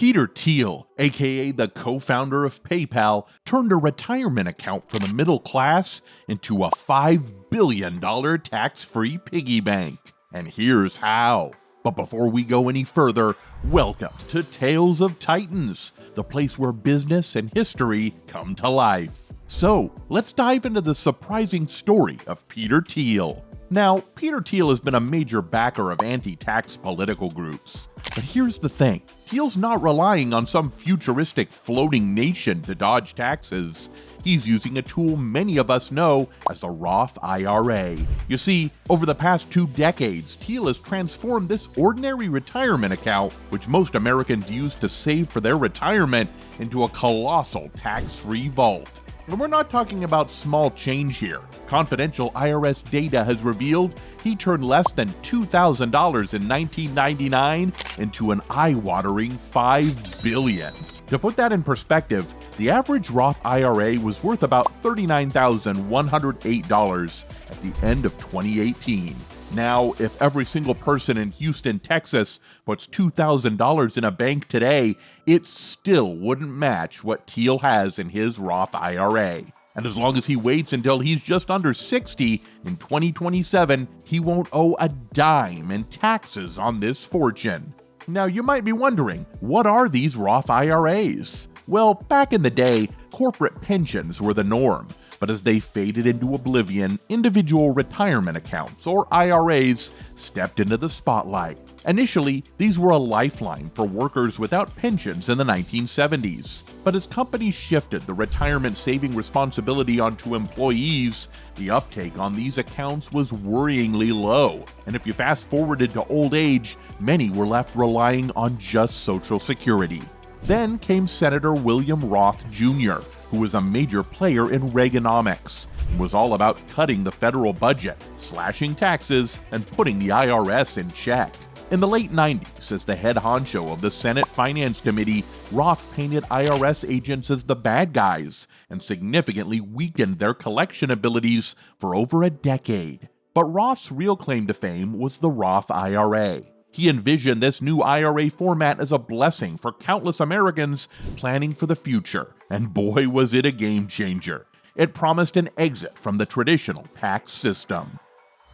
Peter Thiel, aka the co-founder of PayPal, turned a retirement account for the middle class into a $5 billion tax-free piggy bank. And here's how. But before we go any further, welcome to Tales of Titans, the place where business and history come to life. So, let's dive into the surprising story of Peter Thiel. Now, Peter Thiel has been a major backer of anti-tax political groups. But here's the thing, Thiel's not relying on some futuristic floating nation to dodge taxes. He's using a tool many of us know as the Roth IRA. You see, over the past 2 decades, Thiel has transformed this ordinary retirement account, which most Americans use to save for their retirement, into a colossal tax-free vault. And we're not talking about small change here. Confidential IRS data has revealed he turned less than $2,000 in 1999 into an eye-watering $5 billion. To put that in perspective, the average Roth IRA was worth about $39,108 at the end of 2018. Now, if every single person in Houston, Texas puts $2,000 in a bank today, it still wouldn't match what Thiel has in his Roth IRA. And as long as he waits until he's just under 60 in 2027, he won't owe a dime in taxes on this fortune. Now, you might be wondering, what are these Roth IRAs? Well, back in the day, corporate pensions were the norm, but as they faded into oblivion, individual retirement accounts, or IRAs, stepped into the spotlight. Initially, these were a lifeline for workers without pensions in the 1970s. But as companies shifted the retirement saving responsibility onto employees, the uptake on these accounts was worryingly low. And if you fast forwarded to old age, many were left relying on just Social Security. Then came Senator William Roth Jr., who was a major player in Reaganomics and was all about cutting the federal budget, slashing taxes, and putting the IRS in check. In the late 90s, as the head honcho of the Senate Finance Committee, Roth painted IRS agents as the bad guys and significantly weakened their collection abilities for over a decade. But Roth's real claim to fame was the Roth IRA. He envisioned this new IRA format as a blessing for countless Americans planning for the future, and boy was it a game changer. It promised an exit from the traditional tax system.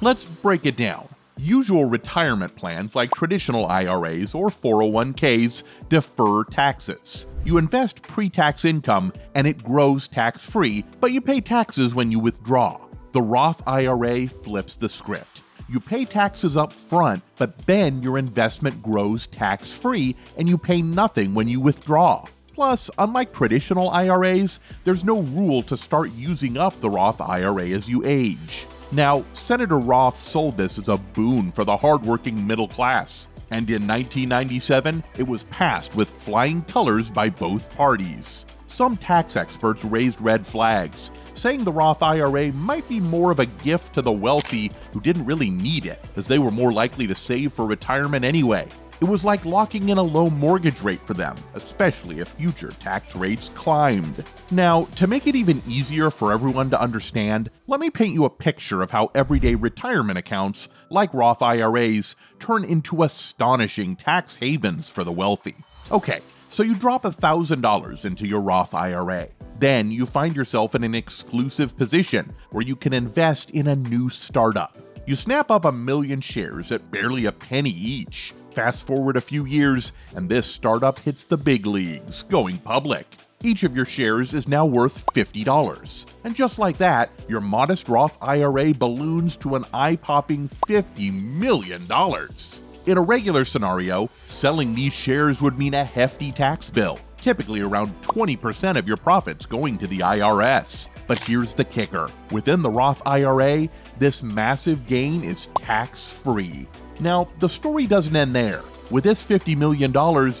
Let's break it down. Usual retirement plans like traditional IRAs or 401ks defer taxes. You invest pre-tax income and it grows tax-free, but you pay taxes when you withdraw. The Roth IRA flips the script. You pay taxes up front, but then your investment grows tax-free and you pay nothing when you withdraw. Plus, unlike traditional IRAs, there's no rule to start using up the Roth IRA as you age. Now, Senator Roth sold this as a boon for the hardworking middle class, and in 1997, it was passed with flying colors by both parties. Some tax experts raised red flags, saying the Roth IRA might be more of a gift to the wealthy who didn't really need it, as they were more likely to save for retirement anyway. It was like locking in a low mortgage rate for them, especially if future tax rates climbed. Now, to make it even easier for everyone to understand, let me paint you a picture of how everyday retirement accounts, like Roth IRAs, turn into astonishing tax havens for the wealthy. Okay, so you drop $1,000 into your Roth IRA. Then you find yourself in an exclusive position where you can invest in a new startup. You snap up 1 million shares at barely a penny each. Fast forward a few years, and this startup hits the big leagues, going public. Each of your shares is now worth $50. And just like that, your modest Roth IRA balloons to an eye-popping $50 million. In a regular scenario, selling these shares would mean a hefty tax bill, typically around 20% of your profits going to the IRS. But here's the kicker. Within the Roth IRA, this massive gain is tax-free. Now, the story doesn't end there. With this $50 million,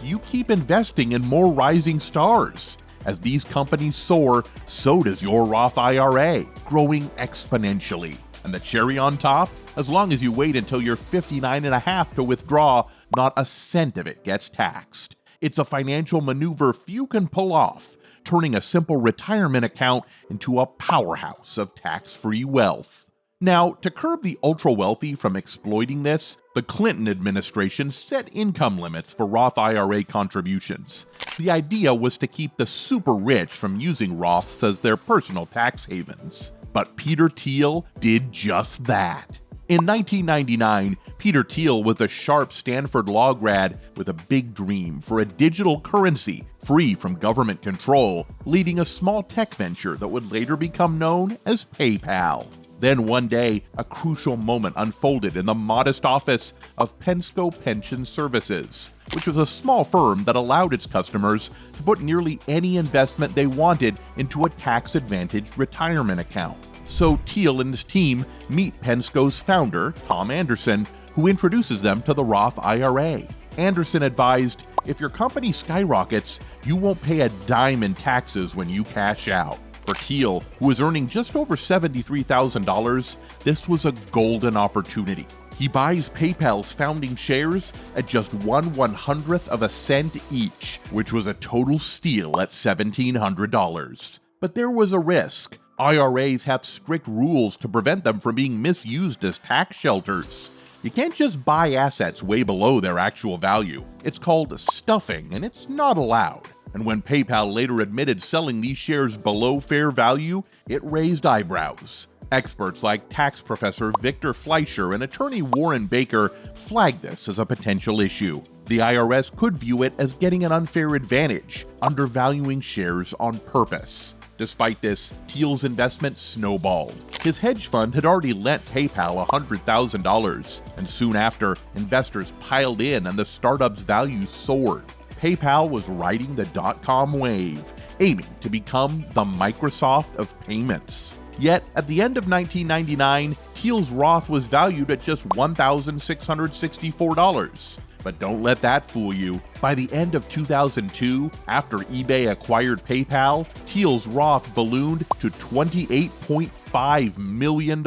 you keep investing in more rising stars. As these companies soar, so does your Roth IRA, growing exponentially. And the cherry on top? As long as you wait until you're 59 and a half to withdraw, not a cent of it gets taxed. It's a financial maneuver few can pull off, turning a simple retirement account into a powerhouse of tax-free wealth. Now, to curb the ultra-wealthy from exploiting this, the Clinton administration set income limits for Roth IRA contributions. The idea was to keep the super rich from using Roths as their personal tax havens. But Peter Thiel did just that. In 1999, Peter Thiel was a sharp Stanford law grad with a big dream for a digital currency free from government control, leading a small tech venture that would later become known as PayPal. Then one day, a crucial moment unfolded in the modest office of Pensco Pension Services, which was a small firm that allowed its customers to put nearly any investment they wanted into a tax-advantaged retirement account. So Thiel and his team meet Pensco's founder, Tom Anderson, who introduces them to the Roth IRA. Anderson advised, if your company skyrockets, you won't pay a dime in taxes when you cash out. For Thiel, who was earning just over $73,000, this was a golden opportunity. He buys PayPal's founding shares at just 1/100th of a cent each, which was a total steal at $1,700. But there was a risk. IRAs have strict rules to prevent them from being misused as tax shelters. You can't just buy assets way below their actual value. It's called stuffing, and it's not allowed. And when PayPal later admitted selling these shares below fair value, it raised eyebrows. Experts like tax professor Victor Fleischer and attorney Warren Baker flagged this as a potential issue. The IRS could view it as getting an unfair advantage, undervaluing shares on purpose. Despite this, Thiel's investment snowballed. His hedge fund had already lent PayPal $100,000, and soon after, investors piled in and the startup's value soared. PayPal was riding the dot-com wave, aiming to become the Microsoft of payments. Yet, at the end of 1999, Thiel's Roth was valued at just $1,664. But don't let that fool you. By the end of 2002, after eBay acquired PayPal, Thiel's Roth ballooned to $28.5 million,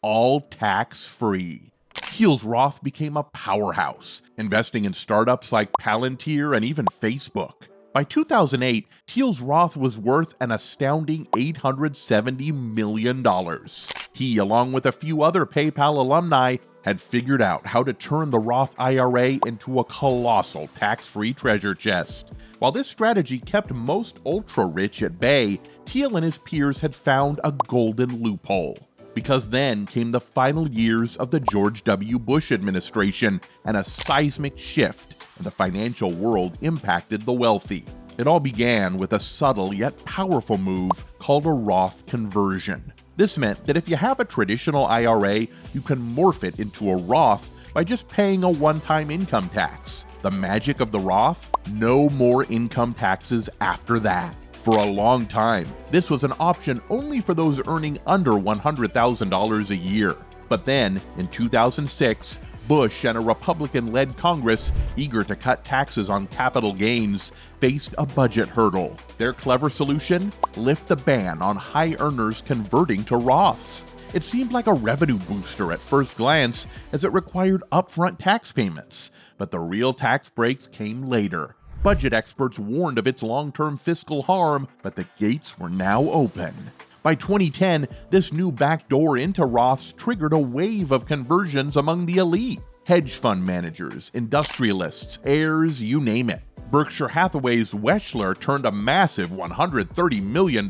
all tax-free. Thiel's Roth became a powerhouse, investing in startups like Palantir and even Facebook. By 2008, Thiel's Roth was worth an astounding $870 million. He, along with a few other PayPal alumni, had figured out how to turn the Roth IRA into a colossal tax-free treasure chest. While this strategy kept most ultra-rich at bay, Thiel and his peers had found a golden loophole. Because then came the final years of the George W. Bush administration, and a seismic shift in the financial world impacted the wealthy. It all began with a subtle yet powerful move called a Roth conversion. This meant that if you have a traditional IRA, you can morph it into a Roth by just paying a one-time income tax. The magic of the Roth? No more income taxes after that. For a long time, this was an option only for those earning under $100,000 a year. But then, in 2006, Bush and a Republican-led Congress, eager to cut taxes on capital gains, faced a budget hurdle. Their clever solution? Lift the ban on high earners converting to Roths. It seemed like a revenue booster at first glance, as it required upfront tax payments. But the real tax breaks came later. Budget experts warned of its long-term fiscal harm, but the gates were now open. By 2010, this new backdoor into Roths triggered a wave of conversions among the elite. Hedge fund managers, industrialists, heirs, you name it. Berkshire Hathaway's Weschler turned a massive $130 million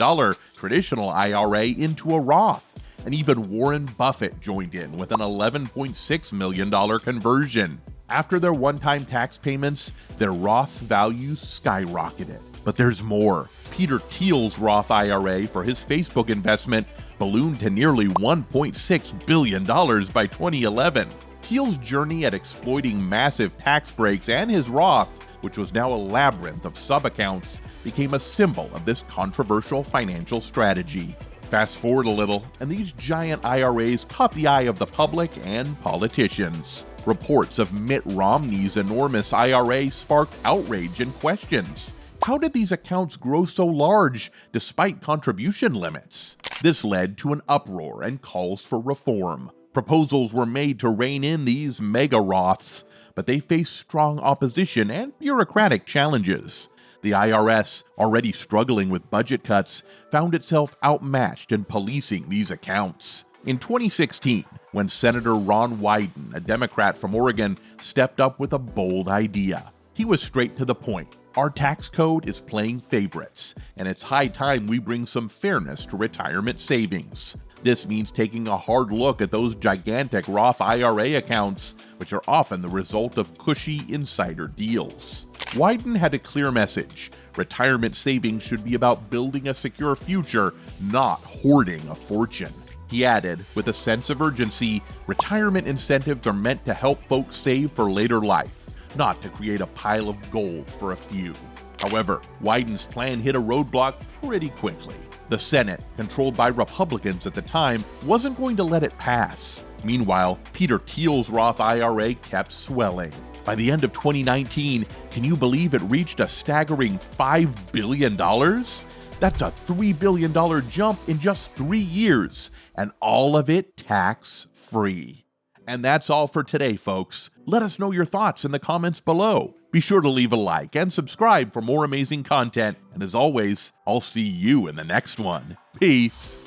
traditional IRA into a Roth. And even Warren Buffett joined in with an $11.6 million conversion. After their one-time tax payments, their Roth's value skyrocketed. But there's more. Peter Thiel's Roth IRA for his Facebook investment ballooned to nearly $1.6 billion by 2011. Thiel's journey at exploiting massive tax breaks and his Roth, which was now a labyrinth of sub-accounts, became a symbol of this controversial financial strategy. Fast forward a little, and these giant IRAs caught the eye of the public and politicians. Reports of Mitt Romney's enormous IRA sparked outrage and questions. How did these accounts grow so large despite contribution limits? This led to an uproar and calls for reform. Proposals were made to rein in these mega Roths, but they faced strong opposition and bureaucratic challenges. The IRS, already struggling with budget cuts, found itself outmatched in policing these accounts. In 2016, when Senator Ron Wyden, a Democrat from Oregon, stepped up with a bold idea. He was straight to the point. Our tax code is playing favorites, and it's high time we bring some fairness to retirement savings. This means taking a hard look at those gigantic Roth IRA accounts, which are often the result of cushy insider deals. Wyden had a clear message. Retirement savings should be about building a secure future, not hoarding a fortune. He added, with a sense of urgency, retirement incentives are meant to help folks save for later life, not to create a pile of gold for a few. However, Wyden's plan hit a roadblock pretty quickly. The Senate, controlled by Republicans at the time, wasn't going to let it pass. Meanwhile, Peter Thiel's Roth IRA kept swelling. By the end of 2019, can you believe it reached a staggering $5 billion? That's a $3 billion jump in just 3 years, and all of it tax-free. And that's all for today, folks. Let us know your thoughts in the comments below. Be sure to leave a like and subscribe for more amazing content. And as always, I'll see you in the next one. Peace.